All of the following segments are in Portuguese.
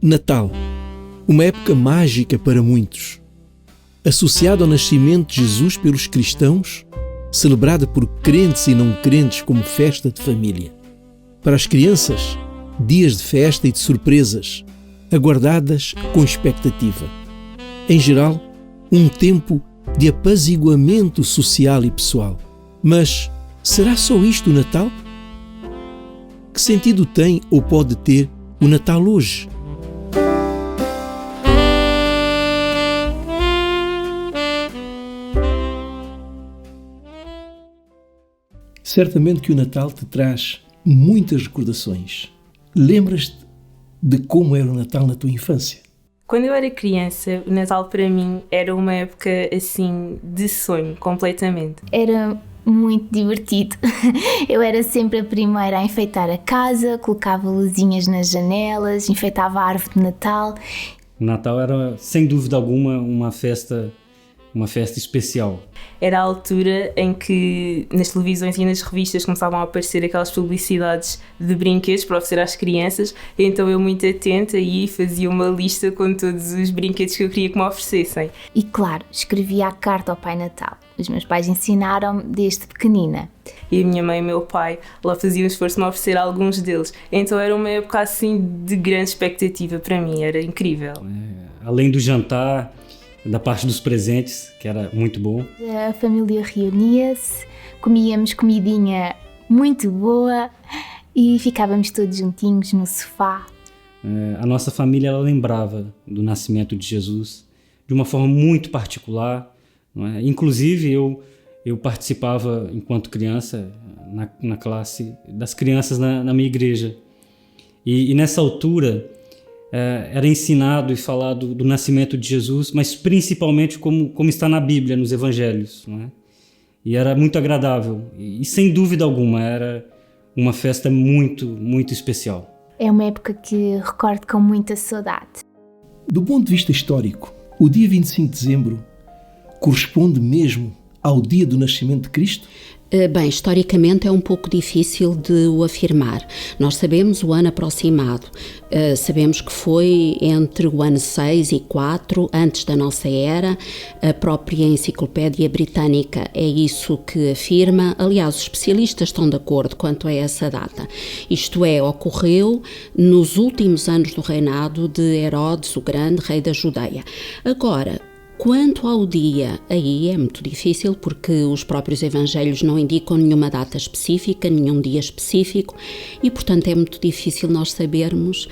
Natal, uma época mágica para muitos. Associado ao nascimento de Jesus pelos cristãos, celebrada por crentes e não crentes como festa de família. Para as crianças, dias de festa e de surpresas, aguardadas com expectativa. Em geral, um tempo de apaziguamento social e pessoal. Mas será só isto o Natal? Que sentido tem ou pode ter o Natal hoje? Certamente que o Natal te traz muitas recordações. Lembras-te de como era o Natal na tua infância? Quando eu era criança, o Natal para mim era uma época assim de sonho, completamente. Era muito divertido. Eu era sempre a primeira a enfeitar a casa, colocava luzinhas nas janelas, enfeitava a árvore de Natal. O Natal era, sem dúvida alguma, uma festa especial. Era a altura em que nas televisões e nas revistas começavam a aparecer aquelas publicidades de brinquedos para oferecer às crianças, então eu, muito atenta, e fazia uma lista com todos os brinquedos que eu queria que me oferecessem. E claro, escrevia a carta ao Pai Natal. Os meus pais ensinaram-me desde pequenina. E a minha mãe e o meu pai lá faziam um esforço de me oferecer alguns deles. Então era uma época assim de grande expectativa para mim, era incrível. Além do jantar, da parte dos presentes, que era muito bom. A família reunia-se, comíamos comidinha muito boa e ficávamos todos juntinhos no sofá. A nossa família, ela lembrava do nascimento de Jesus de uma forma muito particular, não é? Inclusive eu participava enquanto criança na classe das crianças na minha igreja, e nessa altura era ensinado e falado do nascimento de Jesus, mas principalmente como está na Bíblia, nos Evangelhos, não é? E era muito agradável e sem dúvida alguma era uma festa muito, muito especial. É uma época que recordo com muita saudade. Do ponto de vista histórico, o dia 25 de dezembro corresponde mesmo ao dia do nascimento de Cristo? Bem, historicamente é um pouco difícil de o afirmar. Nós sabemos o ano aproximado. Sabemos que foi entre o ano 6 e 4 antes da nossa era. A própria Enciclopédia Britânica é isso que afirma. Aliás, os especialistas estão de acordo quanto a essa data. Isto é, ocorreu nos últimos anos do reinado de Herodes o Grande, rei da Judeia. Agora, quanto ao dia, aí é muito difícil porque os próprios evangelhos não indicam nenhuma data específica, nenhum dia específico e, portanto, é muito difícil nós sabermos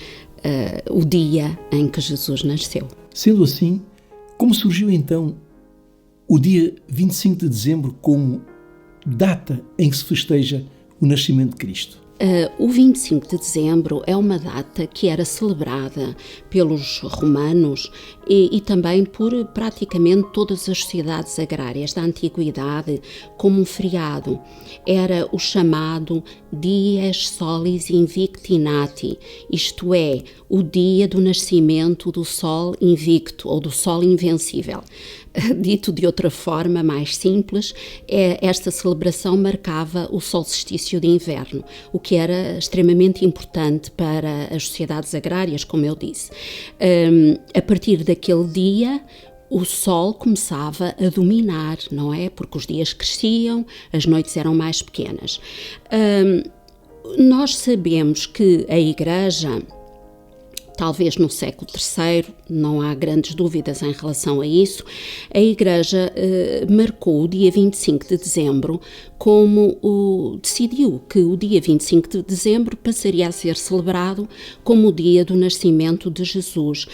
o dia em que Jesus nasceu. Sendo assim, como surgiu então o dia 25 de dezembro como data em que se festeja o nascimento de Cristo? O 25 de dezembro é uma data que era celebrada pelos romanos e também por praticamente todas as sociedades agrárias da antiguidade como um feriado. Era o chamado Dies Solis Invicti Nati, isto é, o dia do nascimento do Sol Invicto ou do Sol Invencível. Dito de outra forma, mais simples, esta celebração marcava o solstício de inverno, o que era extremamente importante para as sociedades agrárias, como eu disse. A partir daquele dia, o sol começava a dominar, não é? Porque os dias cresciam, as noites eram mais pequenas. Nós sabemos que a Igreja, talvez no século III, não há grandes dúvidas em relação a isso, a Igreja marcou o dia 25 de dezembro como decidiu que o dia 25 de dezembro passaria a ser celebrado como o dia do nascimento de Jesus.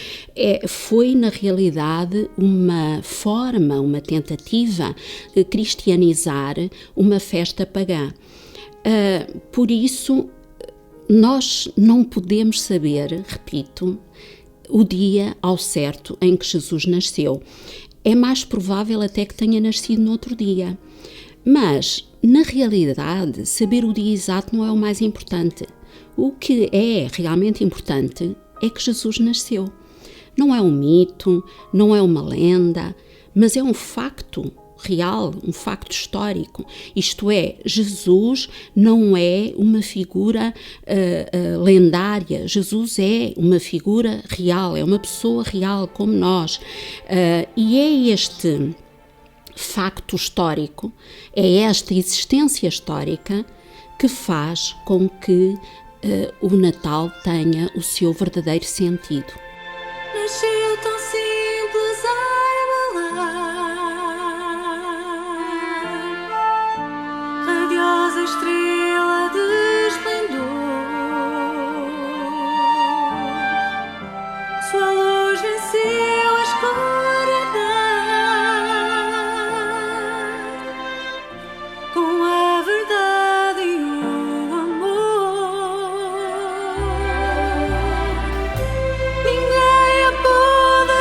Foi, na realidade, uma forma, uma tentativa de cristianizar uma festa pagã. Por isso, nós não podemos saber, repito, o dia ao certo em que Jesus nasceu. É mais provável até que tenha nascido no outro dia. Mas, na realidade, saber o dia exato não é o mais importante. O que é realmente importante é que Jesus nasceu. Não é um mito, não é uma lenda, mas é um facto real, um facto histórico. Isto é, Jesus não é uma figura lendária, Jesus é uma figura real, é uma pessoa real como nós. E é este facto histórico, é esta existência histórica que faz com que o Natal tenha o seu verdadeiro sentido. Nasceu tão simples a revelar, radiosa estrela de esplendor, sua luz venceu a escuridão, com a verdade e o amor. Ninguém a pôde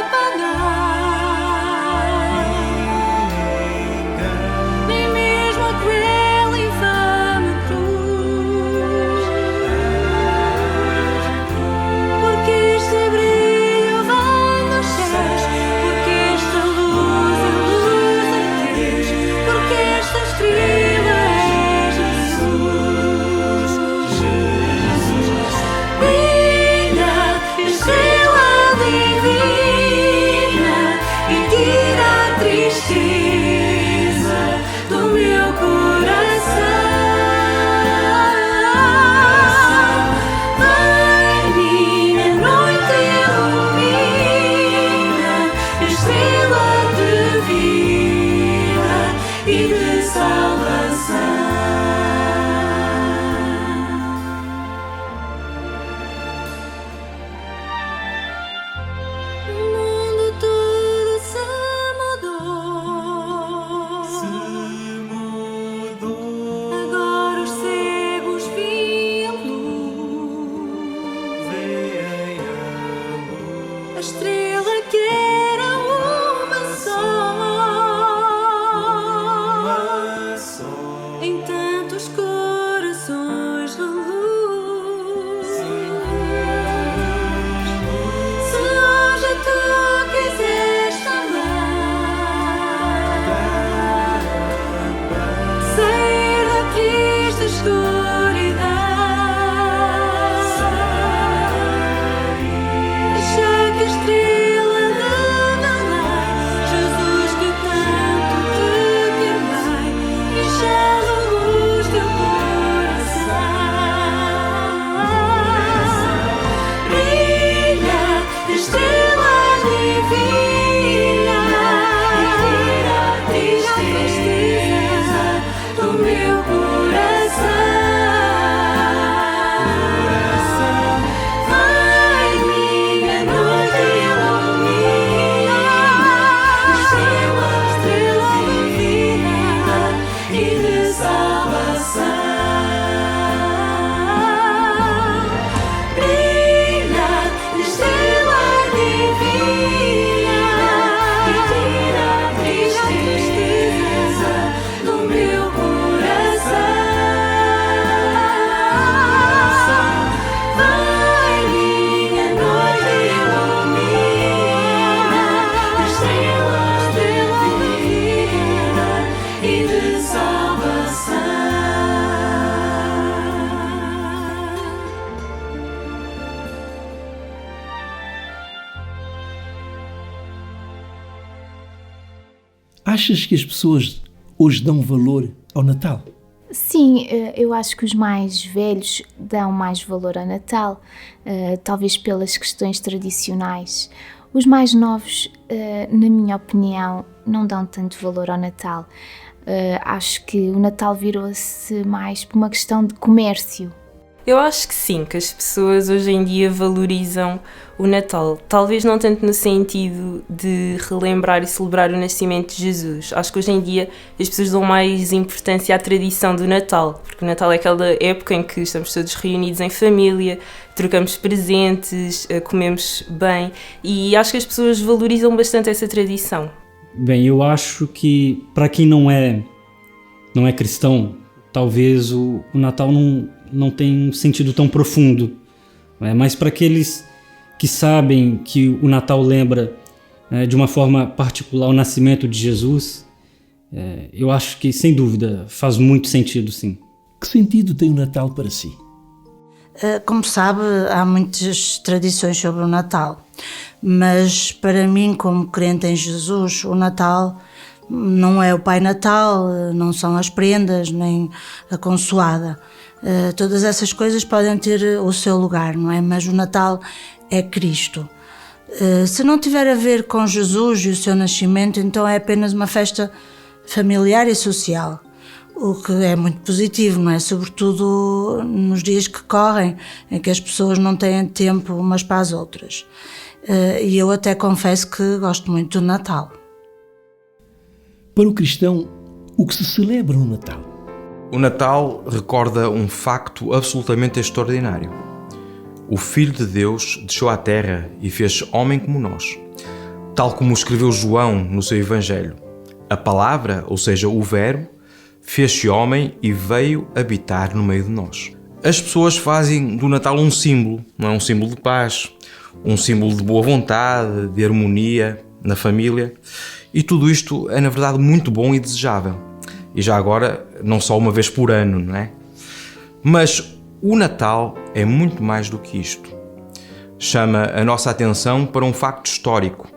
apagar, nem mesmo a cruel e infame cruz, porque este brilho vem dos céus, porque esta luz é luz de Deus, porque esta estrela é Jesus. Brilha, estrela divina, e tira a tristeza do meu coração. Vai, minha noite ilumina, estrela de vida e de salvação. O mundo todo se mudou. Agora os cegos veem a luz. A estrela que era uma só, em tantos corações reluz. Se hoje tu quiseres também sair da triste escuridão, deixa que a estrela de Belém, Jesus que tanto te quer bem, enchendo a luz teu coração. Brilha, estrela divina, e tira a tristeza do meu coração. Vai, minha noite ilumina, estrela de vida e de salvação. Brilha, estrela divina, e tira a tristeza do meu coração. Vai, minha noite ilumina, estrela de vida e de salvação. Achas que as pessoas hoje dão valor ao Natal? Sim, eu acho que os mais velhos dão mais valor ao Natal, talvez pelas questões tradicionais. Os mais novos, na minha opinião, não dão tanto valor ao Natal. Acho que o Natal virou-se mais por uma questão de comércio. Eu acho que sim, que as pessoas hoje em dia valorizam o Natal. Talvez não tanto no sentido de relembrar e celebrar o nascimento de Jesus. Acho que hoje em dia as pessoas dão mais importância à tradição do Natal, porque o Natal é aquela época em que estamos todos reunidos em família, trocamos presentes, comemos bem, e acho que as pessoas valorizam bastante essa tradição. Bem, eu acho que para quem não é cristão, talvez o Natal não tem um sentido tão profundo, né? Mas para aqueles que sabem que o Natal lembra de uma forma particular, o nascimento de Jesus, eu acho que, sem dúvida, faz muito sentido, sim. Que sentido tem o Natal para si? Como sabe, há muitas tradições sobre o Natal, mas para mim, como crente em Jesus, o Natal não é o Pai Natal, não são as prendas, nem a consoada. Todas essas coisas podem ter o seu lugar, não é? Mas o Natal é Cristo. Se não tiver a ver com Jesus e o seu nascimento, então é apenas uma festa familiar e social. O que é muito positivo, não é? Sobretudo nos dias que correm, em que as pessoas não têm tempo umas para as outras. E eu até confesso que gosto muito do Natal. Para o cristão, o que se celebra no Natal? O Natal recorda um facto absolutamente extraordinário. O Filho de Deus desceu à terra e fez homem como nós. Tal como escreveu João no seu Evangelho. A palavra, ou seja, o Verbo, fez-se homem e veio habitar no meio de nós. As pessoas fazem do Natal um símbolo, não é? Um símbolo de paz, um símbolo de boa vontade, de harmonia na família. E tudo isto é, na verdade, muito bom e desejável. E já agora, não só uma vez por ano, não é? Mas o Natal é muito mais do que isto. Chama a nossa atenção para um facto histórico,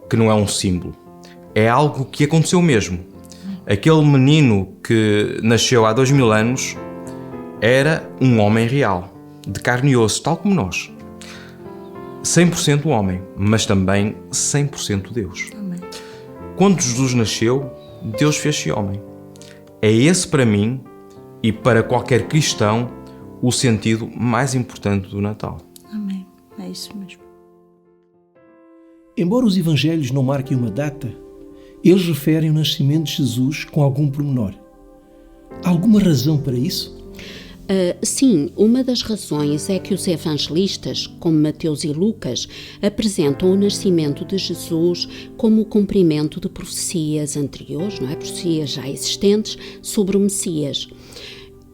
que não é um símbolo. É algo que aconteceu mesmo. Aquele menino que nasceu há 2000 anos era um homem real, de carne e osso, tal como nós. 100% homem, mas também 100% Deus. Amém. Quando Jesus nasceu, Deus fez-se homem. É esse, para mim, e para qualquer cristão, o sentido mais importante do Natal. Amém. É isso mesmo. Embora os evangelhos não marquem uma data, eles referem o nascimento de Jesus com algum pormenor. Há alguma razão para isso? Sim, uma das razões é que os evangelistas, como Mateus e Lucas, apresentam o nascimento de Jesus como o cumprimento de profecias anteriores, não é? Profecias já existentes sobre o Messias.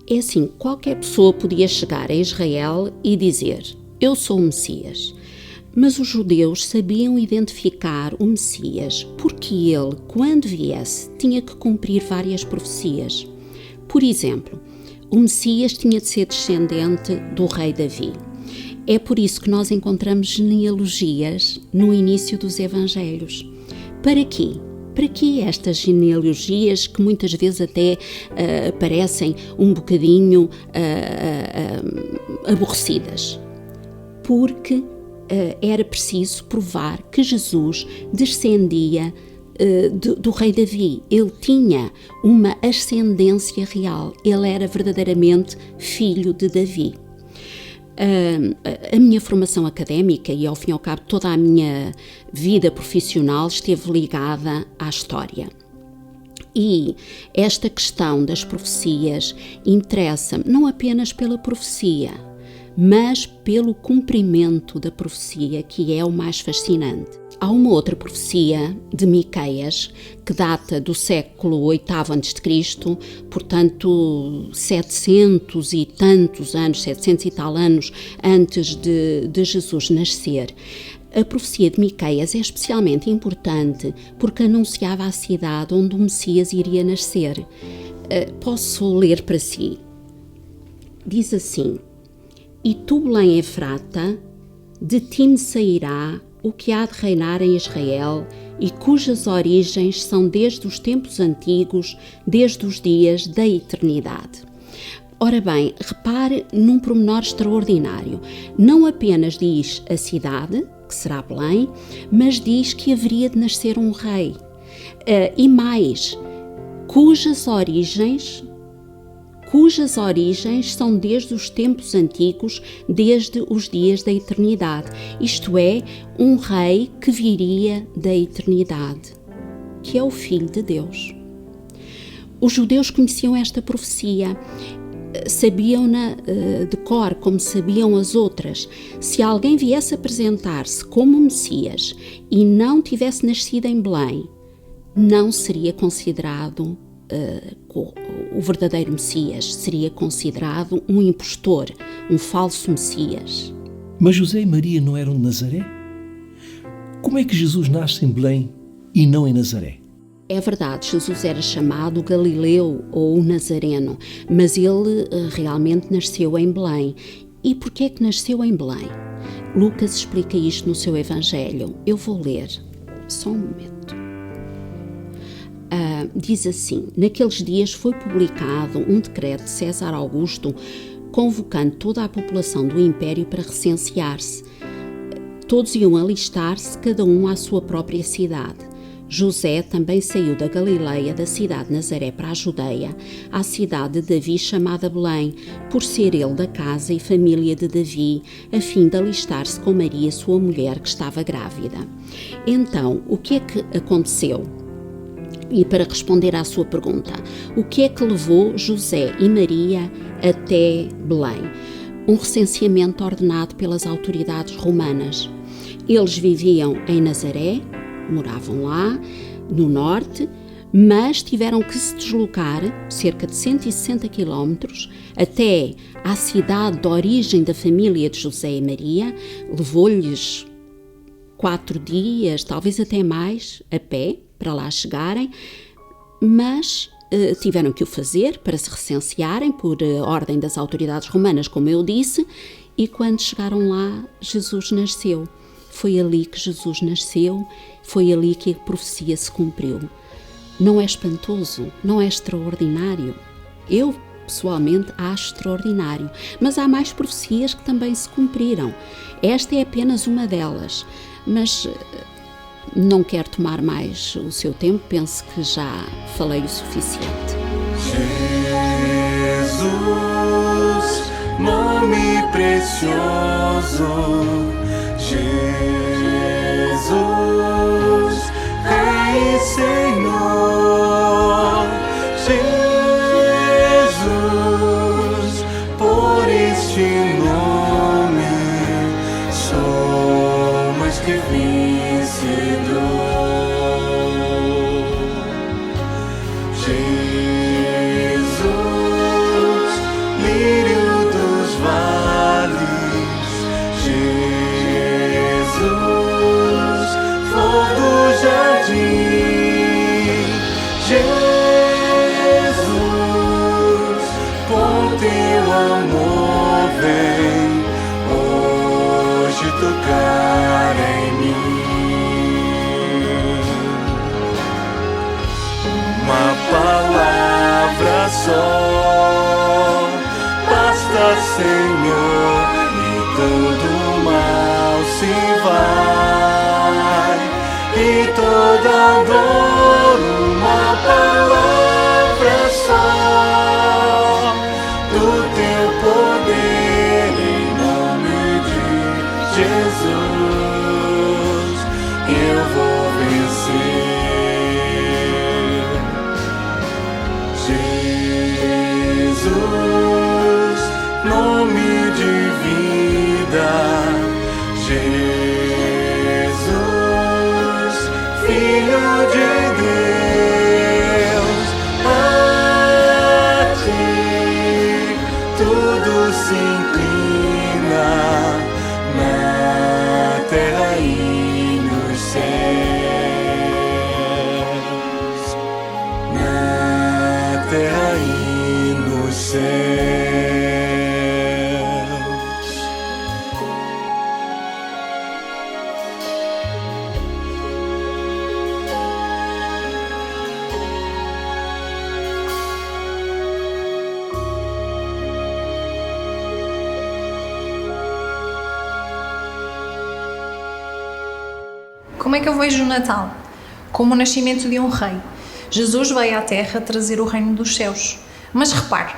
É assim, qualquer pessoa podia chegar a Israel e dizer: eu sou o Messias. Mas os judeus sabiam identificar o Messias porque ele, quando viesse, tinha que cumprir várias profecias. Por exemplo, o Messias tinha de ser descendente do rei Davi. É por isso que nós encontramos genealogias no início dos Evangelhos. Para quê? Para que estas genealogias que muitas vezes até parecem um bocadinho aborrecidas? Porque era preciso provar que Jesus descendia do rei Davi. Ele tinha uma ascendência real. Ele era verdadeiramente filho de Davi. A minha formação académica e, ao fim e ao cabo, toda a minha vida profissional esteve ligada à história. E esta questão das profecias interessa-me não apenas pela profecia, mas pelo cumprimento da profecia, que é o mais fascinante. Há uma outra profecia de Miqueias, que data do século VIII a.C., portanto 700 e tantos anos, 700 e tal anos antes de Jesus nascer. A profecia de Miqueias é especialmente importante porque anunciava a cidade onde o Messias iria nascer. Posso ler para si. Diz assim: e tu, Belém Efrata, de ti me sairá o que há de reinar em Israel e cujas origens são desde os tempos antigos, desde os dias da eternidade. Ora bem, repare num pormenor extraordinário. Não apenas diz a cidade, que será Belém, mas diz que haveria de nascer um rei. E mais, cujas origens são desde os tempos antigos, desde os dias da eternidade. Isto é, um rei que viria da eternidade, que é o Filho de Deus. Os judeus conheciam esta profecia, sabiam-na de cor, como sabiam as outras. Se alguém viesse apresentar-se como Messias e não tivesse nascido em Belém, não seria considerado o verdadeiro Messias, seria considerado um impostor, um falso Messias. Mas José e Maria não eram de Nazaré? Como é que Jesus nasce em Belém e não em Nazaré? É verdade, Jesus era chamado Galileu ou Nazareno, mas ele realmente nasceu em Belém. E porquê é que nasceu em Belém? Lucas explica isto no seu Evangelho. Eu vou ler, só um momento. Diz assim: naqueles dias foi publicado um decreto de César Augusto convocando toda a população do Império para recensear-se. Todos iam alistar-se, cada um à sua própria cidade. José também saiu da Galileia, da cidade de Nazaré, para a Judeia, à cidade de Davi chamada Belém, por ser ele da casa e família de Davi, a fim de alistar-se com Maria, sua mulher, que estava grávida. Então, o que é que aconteceu? E para responder à sua pergunta, o que é que levou José e Maria até Belém? Um recenseamento ordenado pelas autoridades romanas. Eles viviam em Nazaré, moravam lá, no norte, mas tiveram que se deslocar cerca de 160 quilómetros até à cidade de origem da família de José e Maria. Levou-lhes 4 dias, talvez até mais, a pé, para lá chegarem, mas tiveram que o fazer para se recensearem por ordem das autoridades romanas, como eu disse, e quando chegaram lá, Jesus nasceu. Foi ali que Jesus nasceu, foi ali que a profecia se cumpriu. Não é espantoso? Não é extraordinário? Eu, pessoalmente, acho extraordinário, mas há mais profecias que também se cumpriram. Esta é apenas uma delas, mas não quero tomar mais o seu tempo, penso que já falei o suficiente. Jesus, nome precioso, Jesus, Rei e Senhor, Jesus, por este nome sou mais que vencedor. Jesus, lírio dos vales, Jesus, flor do jardim, Jesus, com teu amor vem hoje tocar em mim. Uma palavra só basta, Senhor, e todo mal se vai, e toda dor. Uma palavra só do teu poder, em nome de Jesus eu vou vencer. Jesus, nome de vida, Jesus, Filho de Deus, a ti tudo se inclina na terra e nos céus, na terra e nos céus. Como é que eu vejo o Natal? Como o nascimento de um rei. Jesus veio à Terra trazer o reino dos céus. Mas repare,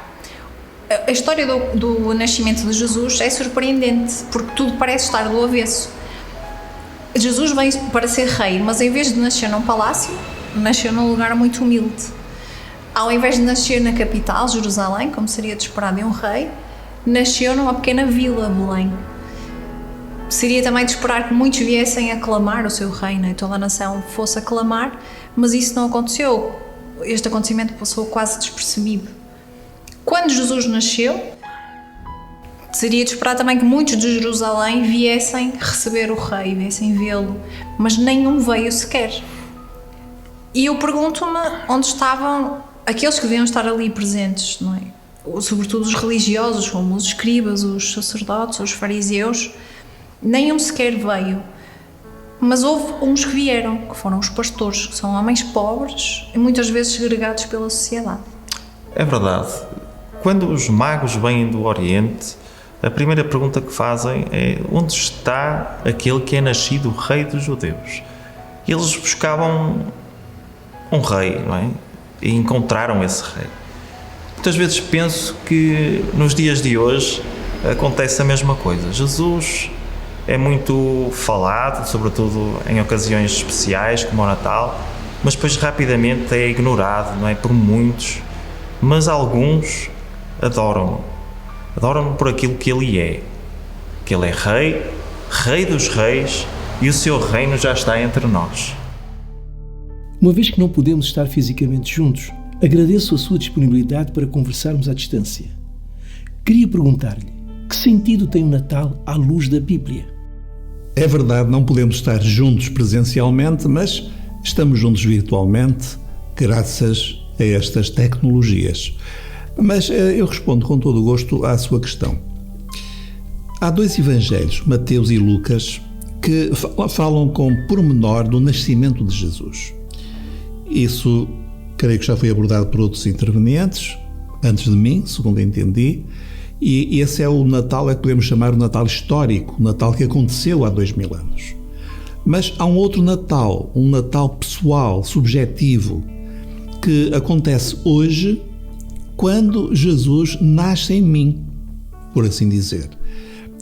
a história do nascimento de Jesus é surpreendente, porque tudo parece estar do avesso. Jesus veio para ser rei, mas em vez de nascer num palácio, nasceu num lugar muito humilde. Ao invés de nascer na capital, Jerusalém, como seria de esperar de um rei, nasceu numa pequena vila, Belém. Seria também de esperar que muitos viessem aclamar o seu reino e toda a nação fosse aclamar, mas isso não aconteceu. Este acontecimento passou quase despercebido. Quando Jesus nasceu, Seria de esperar também que muitos de Jerusalém viessem receber o rei, viessem vê-lo, mas nenhum veio sequer. E eu pergunto-me onde estavam aqueles que deviam estar ali presentes, não é? Sobretudo os religiosos, como os escribas, os sacerdotes, os fariseus. Nenhum sequer veio. Mas houve uns que vieram, que foram os pastores, que são homens pobres e muitas vezes segregados pela sociedade. É verdade. Quando os magos vêm do Oriente, a primeira pergunta que fazem é: onde está aquele que é nascido rei dos judeus? Eles buscavam um rei, não é? E encontraram esse rei. Muitas vezes penso que nos dias de hoje acontece a mesma coisa. Jesus é muito falado, sobretudo em ocasiões especiais como o Natal, mas depois rapidamente é ignorado, não é? Por muitos, mas alguns adoram-no. Adoram-no por aquilo que ele é. Que ele é rei, rei dos reis, e o seu reino já está entre nós. Uma vez que não podemos estar fisicamente juntos, agradeço a sua disponibilidade para conversarmos à distância. Queria perguntar-lhe, que sentido tem o Natal à luz da Bíblia? É verdade, não podemos estar juntos presencialmente, mas estamos juntos virtualmente, graças a estas tecnologias. Mas eu respondo com todo o gosto à sua questão. Há dois evangelhos, Mateus e Lucas, que falam com pormenor do nascimento de Jesus. Isso, creio que já foi abordado por outros intervenientes, antes de mim, segundo entendi, e esse é o Natal, é que podemos chamar o Natal histórico, o Natal que aconteceu há 2000 anos. Mas há um outro Natal, um Natal pessoal, subjetivo, que acontece hoje, quando Jesus nasce em mim, por assim dizer.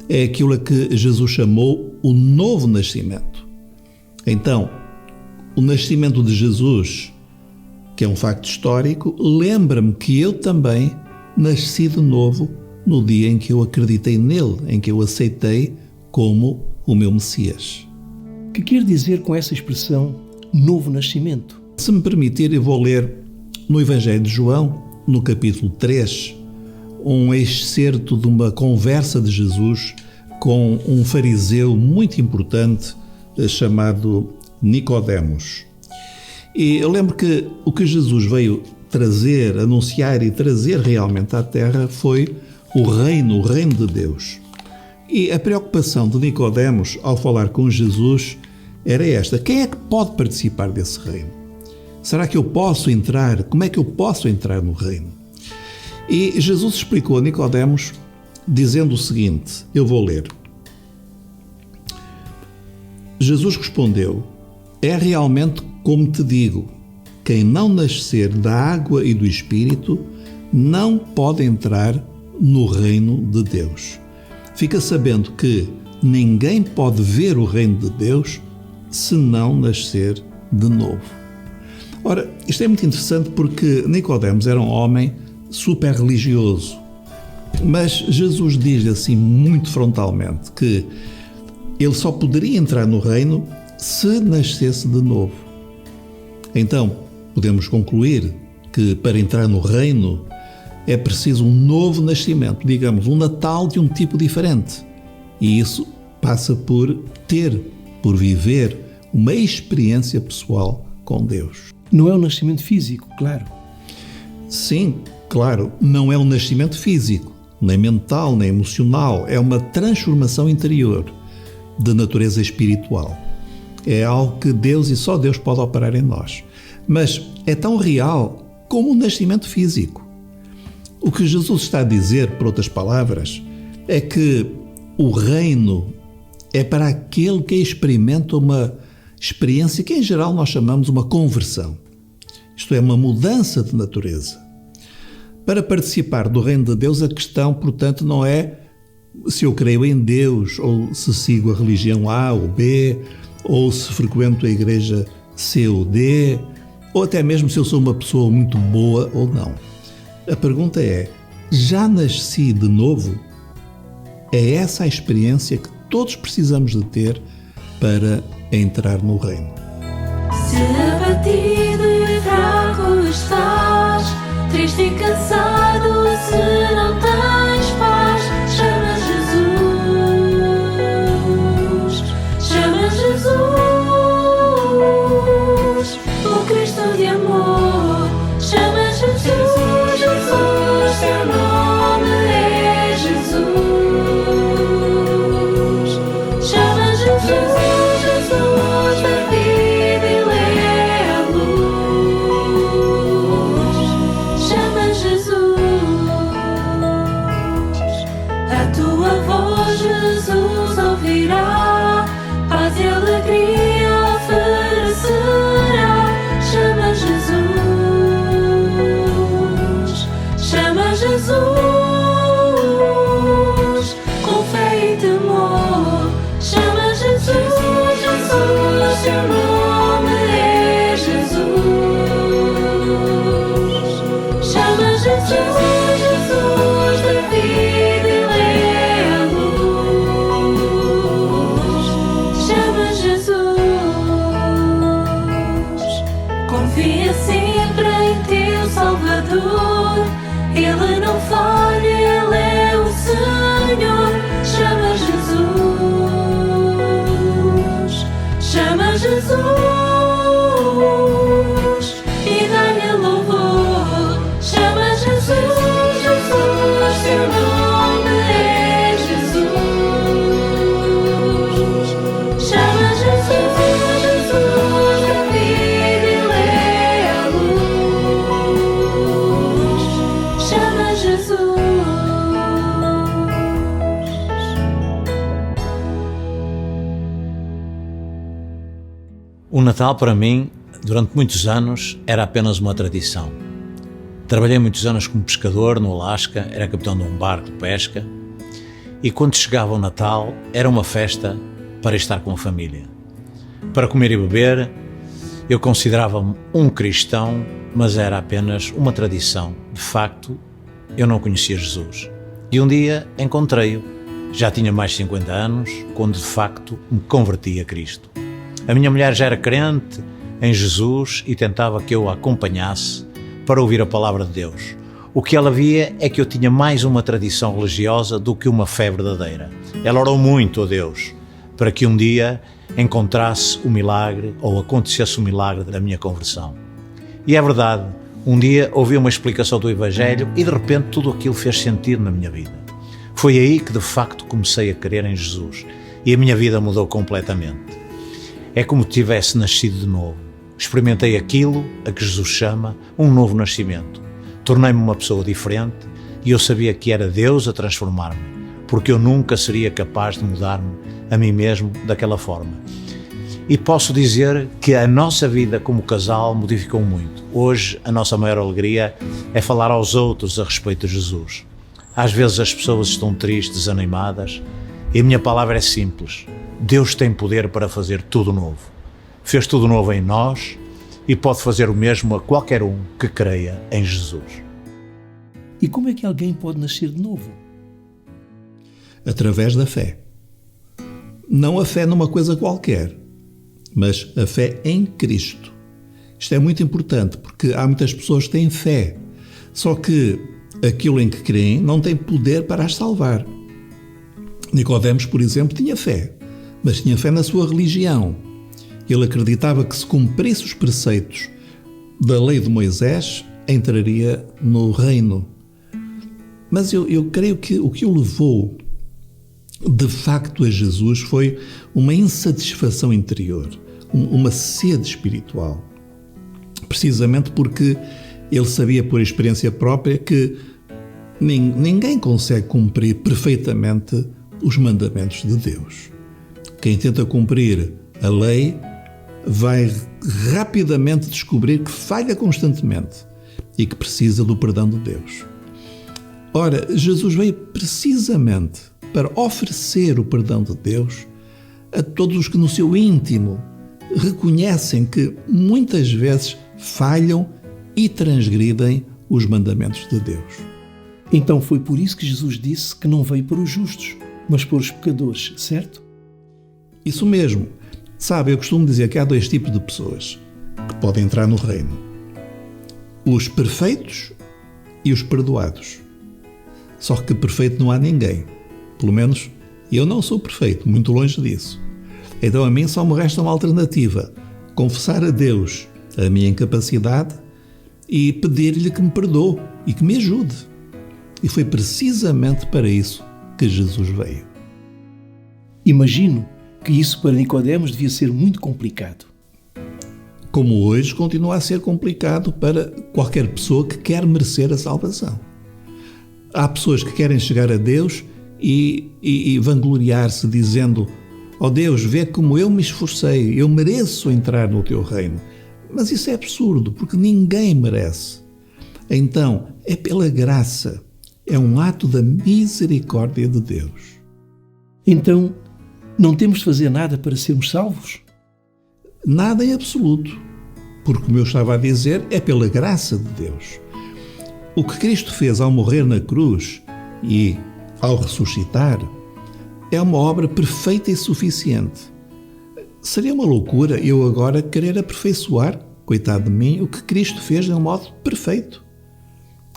É aquilo a que Jesus chamou o novo nascimento. Então, o nascimento de Jesus, que é um facto histórico, lembra-me que eu também nasci de novo no dia em que eu acreditei nele, em que eu aceitei como o meu Messias. O que quer dizer com essa expressão novo nascimento? Se me permitir, eu vou ler no Evangelho de João, no capítulo 3, um excerto de uma conversa de Jesus com um fariseu muito importante chamado Nicodemos. E eu lembro que o que Jesus veio trazer, anunciar e trazer realmente à terra foi o reino de Deus. E a preocupação de Nicodemos ao falar com Jesus era esta: quem é que pode participar desse reino? Será que eu posso entrar? Como é que eu posso entrar no reino? E Jesus explicou a Nicodemos dizendo o seguinte, eu vou ler. Jesus respondeu: é realmente como te digo, quem não nascer da água e do Espírito não pode entrar no reino de Deus. Fica sabendo que ninguém pode ver o reino de Deus se não nascer de novo. Ora, isto é muito interessante porque Nicodemos era um homem super religioso, mas Jesus diz assim muito frontalmente que ele só poderia entrar no reino se nascesse de novo. Então, podemos concluir que para entrar no reino é preciso um novo nascimento, digamos, um Natal de um tipo diferente. E isso passa por viver uma experiência pessoal com Deus. Não é um nascimento físico, claro. Sim, claro, não é um nascimento físico, nem mental, nem emocional. É uma transformação interior, de natureza espiritual. É algo que Deus e só Deus pode operar em nós. Mas é tão real como o nascimento físico. O que Jesus está a dizer, por outras palavras, é que o reino é para aquele que experimenta uma experiência que em geral nós chamamos uma conversão. Isto é, uma mudança de natureza. Para participar do reino de Deus, a questão, portanto, não é se eu creio em Deus, ou se sigo a religião A ou B, ou se frequento a igreja C ou D, ou até mesmo se eu sou uma pessoa muito boa ou não. A pergunta é: já nasci de novo? É essa a experiência que todos precisamos de ter para entrar no reino. Se abatido e fraco estás, triste e cansado, se não tens paz, chama O Cristo de amor chama Jesus, Jesus, seu nome é Jesus. Chama Jesus, Jesus, da vida Ele é a luz. Chama Jesus, a tua voz Jesus ouvirá, paz e alegria oferecerá. Chama Jesus, chama Jesus, com fé e temor. Chama Jesus, Jesus, seu nome é Jesus. Chama Jesus, Jesus, da vida Ele é a luz. Chama Jesus, confia sempre em teu Salvador. Ele não falha, Ele é o Senhor. Chama Jesus, chama Jesus e dá-lhe louvor. Chama Jesus, Jesus, seu nome é Jesus. Chama Jesus, Jesus, da vida Ele é a luz. Chama Jesus. O Natal, para mim, durante muitos anos, era apenas uma tradição. Trabalhei muitos anos como pescador no Alasca, era capitão de um barco de pesca, e quando chegava o Natal, era uma festa para estar com a família. Para comer e beber, eu considerava-me um cristão, mas era apenas uma tradição. De facto, eu não conhecia Jesus. E um dia encontrei-o. Já tinha mais de 50 anos, quando de facto me converti a Cristo. A minha mulher já era crente em Jesus e tentava que eu a acompanhasse para ouvir a palavra de Deus. O que ela via é que eu tinha mais uma tradição religiosa do que uma fé verdadeira. Ela orou muito a Deus para que um dia encontrasse o milagre ou acontecesse o milagre da minha conversão. E é verdade, um dia ouvi uma explicação do Evangelho e de repente tudo aquilo fez sentido na minha vida. Foi aí que de facto comecei a crer em Jesus e a minha vida mudou completamente. É como se tivesse nascido de novo. Experimentei aquilo a que Jesus chama um novo nascimento. Tornei-me uma pessoa diferente e eu sabia que era Deus a transformar-me, porque eu nunca seria capaz de mudar-me a mim mesmo daquela forma. E posso dizer que a nossa vida como casal modificou muito. Hoje a nossa maior alegria é falar aos outros a respeito de Jesus. Às vezes as pessoas estão tristes, desanimadas, e a minha palavra é simples. Deus tem poder para fazer tudo novo. Fez tudo novo em nós e pode fazer o mesmo a qualquer um que creia em Jesus. E como é que alguém pode nascer de novo? Através da fé. Não a fé numa coisa qualquer, mas a fé em Cristo. Isto é muito importante porque há muitas pessoas que têm fé, só que aquilo em que creem não tem poder para as salvar. Nicodemos, por exemplo, tinha fé, mas tinha fé na sua religião. Ele acreditava que se cumprisse os preceitos da lei de Moisés, entraria no reino. Mas eu creio que o que o levou de facto a Jesus foi uma insatisfação interior, uma sede espiritual. Precisamente porque ele sabia por experiência própria que ninguém consegue cumprir perfeitamente os mandamentos de Deus. Quem tenta cumprir a lei vai rapidamente descobrir que falha constantemente e que precisa do perdão de Deus. Ora, Jesus veio precisamente para oferecer o perdão de Deus a todos os que no seu íntimo reconhecem que muitas vezes falham e transgridem os mandamentos de Deus. Então foi por isso que Jesus disse que não veio para os justos, mas para os pecadores, certo? Isso mesmo. Sabe, eu costumo dizer que há dois tipos de pessoas que podem entrar no reino. Os perfeitos e os perdoados. Só que perfeito não há ninguém. Pelo menos eu não sou perfeito, muito longe disso. Então a mim só me resta uma alternativa: confessar a Deus a minha incapacidade e pedir-lhe que me perdoe e que me ajude. E foi precisamente para isso que Jesus veio. Imagino que isso para Nicodemos devia ser muito complicado. Como hoje continua a ser complicado para qualquer pessoa que quer merecer a salvação. Há pessoas que querem chegar a Deus e vangloriar-se dizendo: ó Deus, vê como eu me esforcei, eu mereço entrar no teu reino. Mas isso é absurdo, porque ninguém merece. Então, é pela graça, é um ato da misericórdia de Deus. Então, não temos de fazer nada para sermos salvos? Nada em absoluto, porque, como eu estava a dizer, é pela graça de Deus. O que Cristo fez ao morrer na cruz e ao ressuscitar é uma obra perfeita e suficiente. Seria uma loucura eu agora querer aperfeiçoar, coitado de mim, o que Cristo fez de um modo perfeito.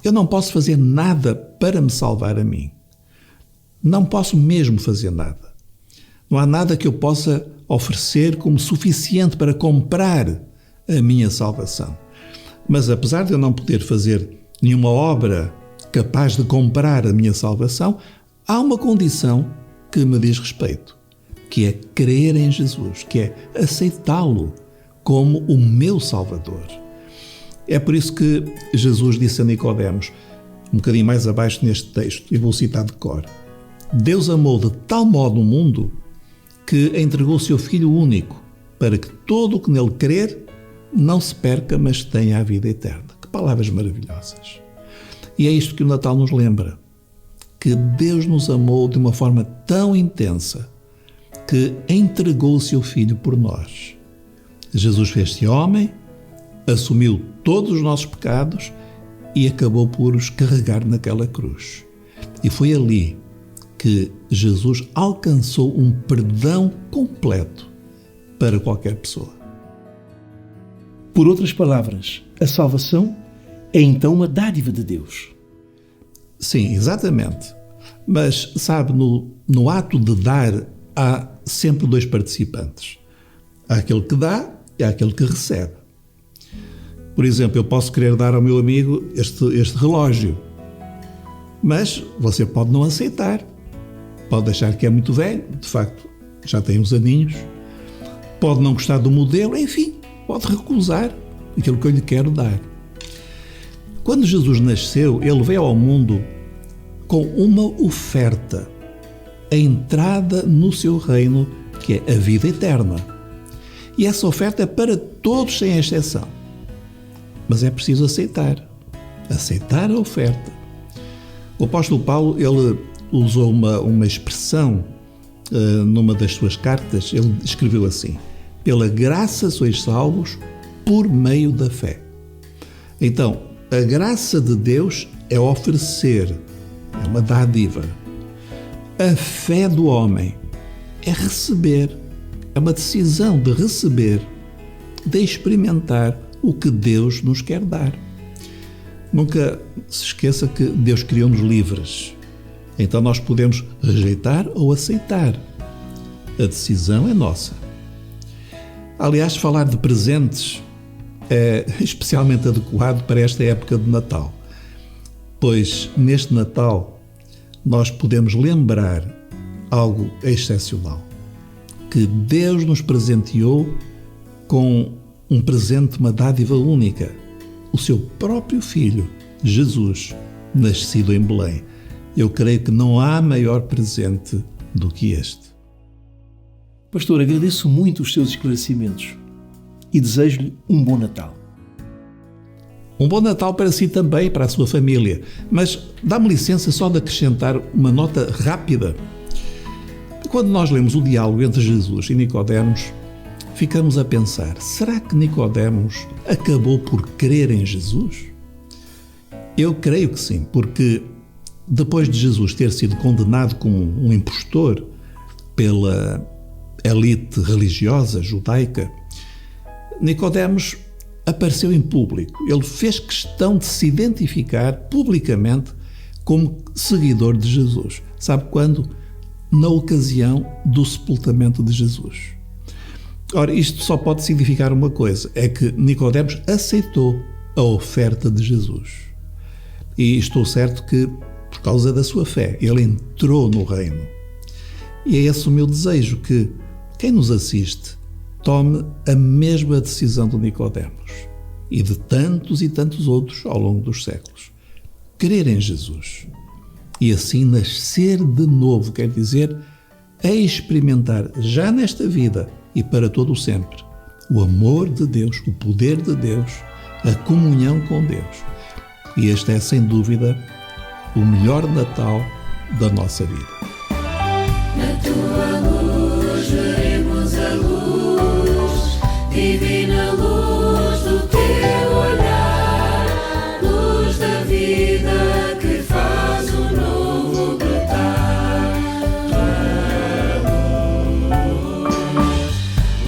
Eu não posso fazer nada para me salvar a mim. Não posso mesmo fazer nada. Não há nada que eu possa oferecer como suficiente para comprar a minha salvação. Mas apesar de eu não poder fazer nenhuma obra capaz de comprar a minha salvação, há uma condição que me diz respeito, que é crer em Jesus, que é aceitá-lo como o meu Salvador. É por isso que Jesus disse a Nicodemos, um bocadinho mais abaixo neste texto, e vou citar de cor: Deus amou de tal modo o mundo que entregou o seu Filho único, para que todo o que nele crer não se perca, mas tenha a vida eterna. Que palavras maravilhosas! E é isto que o Natal nos lembra, que Deus nos amou de uma forma tão intensa que entregou o seu Filho por nós. Jesus fez-se homem, assumiu todos os nossos pecados e acabou por os carregar naquela cruz. E foi ali que Jesus alcançou um perdão completo para qualquer pessoa. Por outras palavras, a salvação é então uma dádiva de Deus. Sim, exatamente. Mas, sabe, no ato de dar, há sempre dois participantes. Há aquele que dá e há aquele que recebe. Por exemplo, eu posso querer dar ao meu amigo este relógio, mas você pode não aceitar. Pode achar que é muito velho, de facto, já tem uns aninhos. Pode não gostar do modelo, enfim, pode recusar aquilo que eu lhe quero dar. Quando Jesus nasceu, ele veio ao mundo com uma oferta, a entrada no seu reino, que é a vida eterna. E essa oferta é para todos, sem exceção. Mas é preciso aceitar a oferta. O apóstolo Paulo, ele usou uma expressão numa das suas cartas. Ele escreveu assim: pela graça sois salvos por meio da fé. Então, a graça de Deus é oferecer, é uma dádiva. A fé do homem é receber, é uma decisão de receber, de experimentar o que Deus nos quer dar. Nunca se esqueça que Deus criou-nos livres. Então nós podemos rejeitar ou aceitar. A decisão é nossa. Aliás, falar de presentes é especialmente adequado para esta época de Natal, pois neste Natal nós podemos lembrar algo excepcional, que Deus nos presenteou com um presente, uma dádiva única, o seu próprio Filho, Jesus, nascido em Belém. Eu creio que não há maior presente do que este. Pastor, agradeço muito os seus esclarecimentos e desejo-lhe um bom Natal. Um bom Natal para si também, para a sua família. Mas dá-me licença só de acrescentar uma nota rápida. Quando nós lemos o diálogo entre Jesus e Nicodemos, ficamos a pensar, será que Nicodemos acabou por crer em Jesus? Eu creio que sim, porque depois de Jesus ter sido condenado como um impostor pela elite religiosa judaica, Nicodemos apareceu em público. Ele fez questão de se identificar publicamente como seguidor de Jesus. Sabe quando? Na ocasião do sepultamento de Jesus. Ora, isto só pode significar uma coisa, é que Nicodemos aceitou a oferta de Jesus. E estou certo que, por causa da sua fé, ele entrou no reino. E é esse o meu desejo, que quem nos assiste tome a mesma decisão de Nicodemos e de tantos e tantos outros ao longo dos séculos. Crer em Jesus e assim nascer de novo, quer dizer, experimentar já nesta vida e para todo o sempre o amor de Deus, o poder de Deus, a comunhão com Deus. E este é, sem dúvida, o melhor Natal da nossa vida. Na tua luz veremos a luz, divina luz do teu olhar, luz da vida que faz o novo brotar.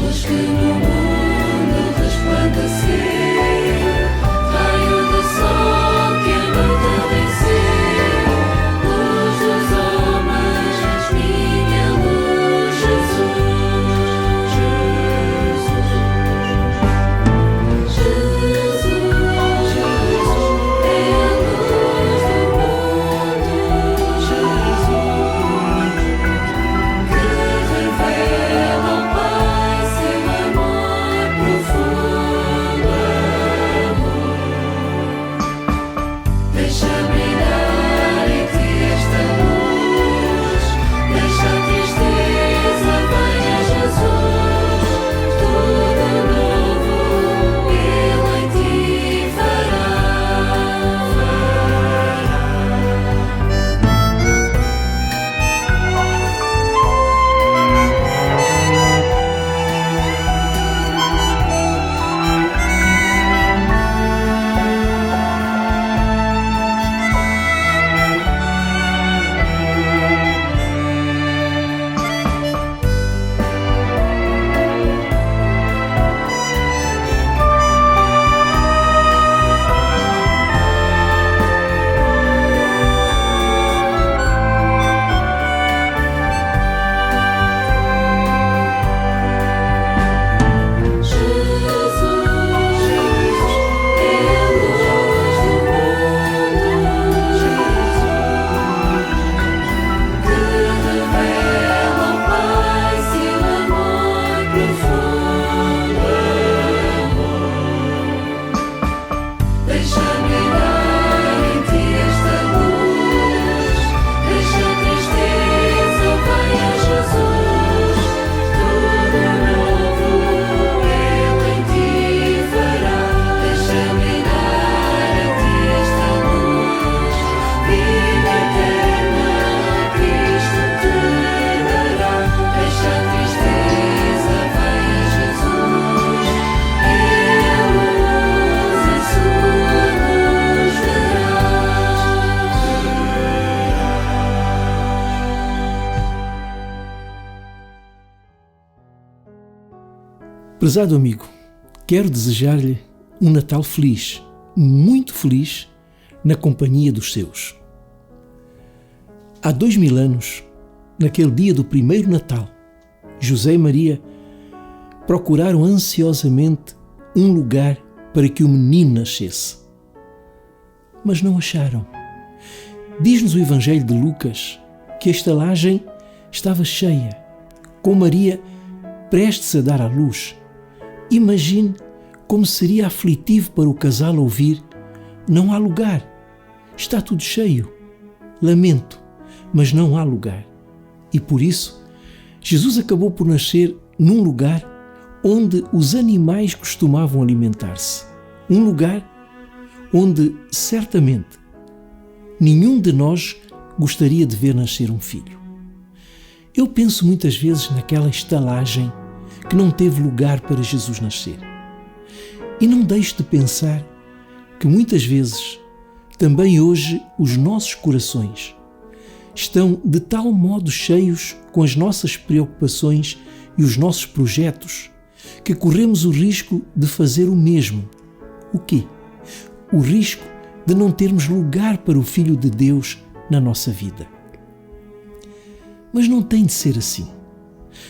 Luz que no mundo resplandecer, raio do sol que a noite vencer, luz dos homens, minha luz, Jesus, Jesus, é a luz do mundo, Jesus, que revela ao Pai seu amor profundo, deixa brilhar em ti esta luz, deixa a tristeza, venha Jesus, tudo novo Ele em ti fará. Prezado amigo, quero desejar-lhe um Natal feliz, muito feliz, na companhia dos seus. Há 2000 anos, naquele dia do primeiro Natal, José e Maria procuraram ansiosamente um lugar para que o menino nascesse. Mas não acharam. Diz-nos o Evangelho de Lucas que a estalagem estava cheia, com Maria prestes a dar à luz. Imagine como seria aflitivo para o casal ouvir: não há lugar, está tudo cheio. Lamento, mas não há lugar. E por isso, Jesus acabou por nascer num lugar onde os animais costumavam alimentar-se. Um lugar onde, certamente, nenhum de nós gostaria de ver nascer um filho. Eu penso muitas vezes naquela estalagem que não teve lugar para Jesus nascer. E não deixo de pensar que muitas vezes, também hoje, os nossos corações estão de tal modo cheios com as nossas preocupações e os nossos projetos que corremos o risco de fazer o mesmo. O quê? O risco de não termos lugar para o Filho de Deus na nossa vida. Mas não tem de ser assim.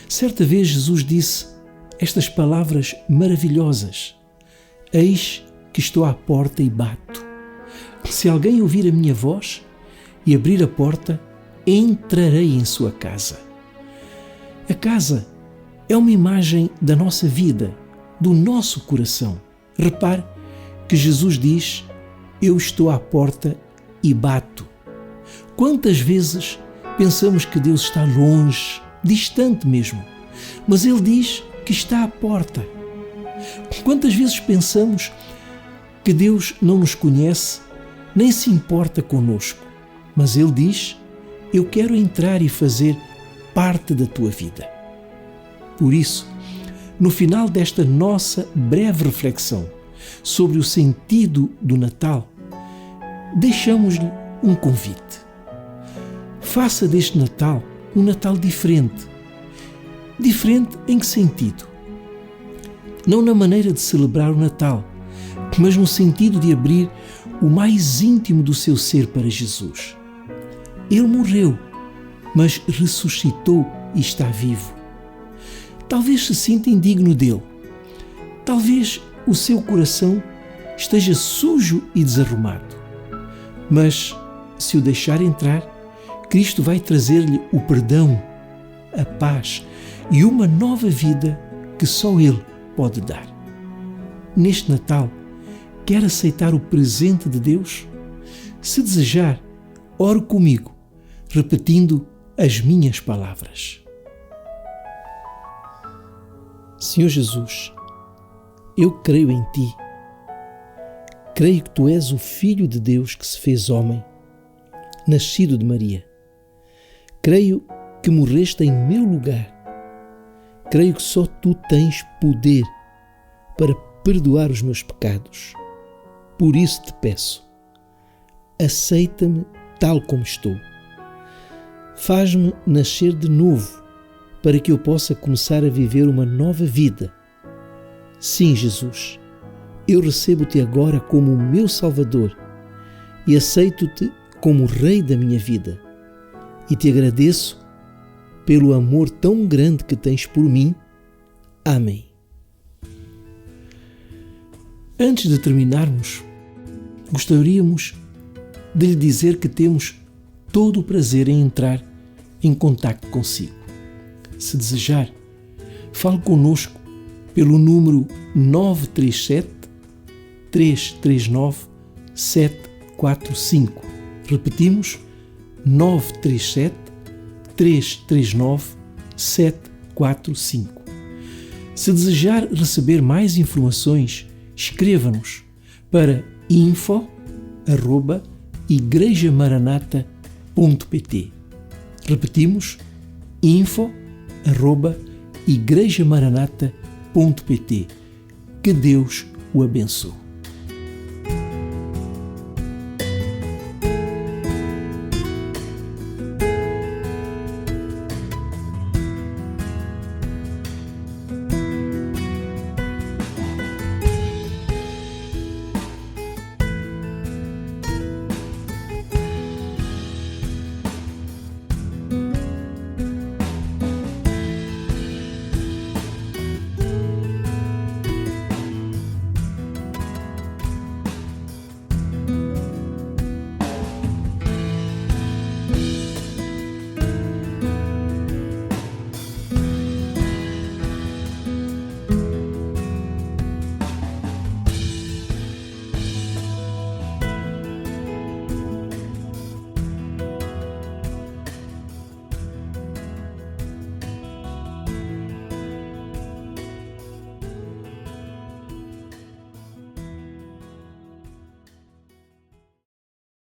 Certa vez Jesus disse: estas palavras maravilhosas: eis que estou à porta e bato. Se alguém ouvir a minha voz e abrir a porta, entrarei em sua casa. A casa é uma imagem da nossa vida, do nosso coração. Repare que Jesus diz: eu estou à porta e bato. Quantas vezes pensamos que Deus está longe, distante mesmo, mas Ele diz que está à porta. Quantas vezes pensamos que Deus não nos conhece, nem se importa conosco, mas Ele diz: eu quero entrar e fazer parte da tua vida. Por isso, no final desta nossa breve reflexão sobre o sentido do Natal, deixamos-lhe um convite. Faça deste Natal um Natal diferente. Diferente em que sentido? Não na maneira de celebrar o Natal, mas no sentido de abrir o mais íntimo do seu ser para Jesus. Ele morreu, mas ressuscitou e está vivo. Talvez se sinta indigno dele. Talvez o seu coração esteja sujo e desarrumado. Mas, se o deixar entrar, Cristo vai trazer-lhe o perdão, a paz e uma nova vida que só Ele pode dar. Neste Natal, quer aceitar o presente de Deus? Se desejar, ore comigo, repetindo as minhas palavras. Senhor Jesus, eu creio em Ti. Creio que Tu és o Filho de Deus que se fez homem, nascido de Maria. Creio que morreste em meu lugar. Creio que só Tu tens poder para perdoar os meus pecados. Por isso te peço, aceita-me tal como estou. Faz-me nascer de novo para que eu possa começar a viver uma nova vida. Sim, Jesus, eu recebo-te agora como o meu Salvador e aceito-te como o Rei da minha vida. E te agradeço pelo amor tão grande que tens por mim. Amém. Antes de terminarmos, gostaríamos de lhe dizer que temos todo o prazer em entrar em contacto consigo. Se desejar, fale conosco pelo número 937-339-745. Repetimos, 937-339-745. Se desejar receber mais informações, escreva-nos para info@igrejamaranata.pt. Repetimos, info@igrejamaranata.pt. Que Deus o abençoe.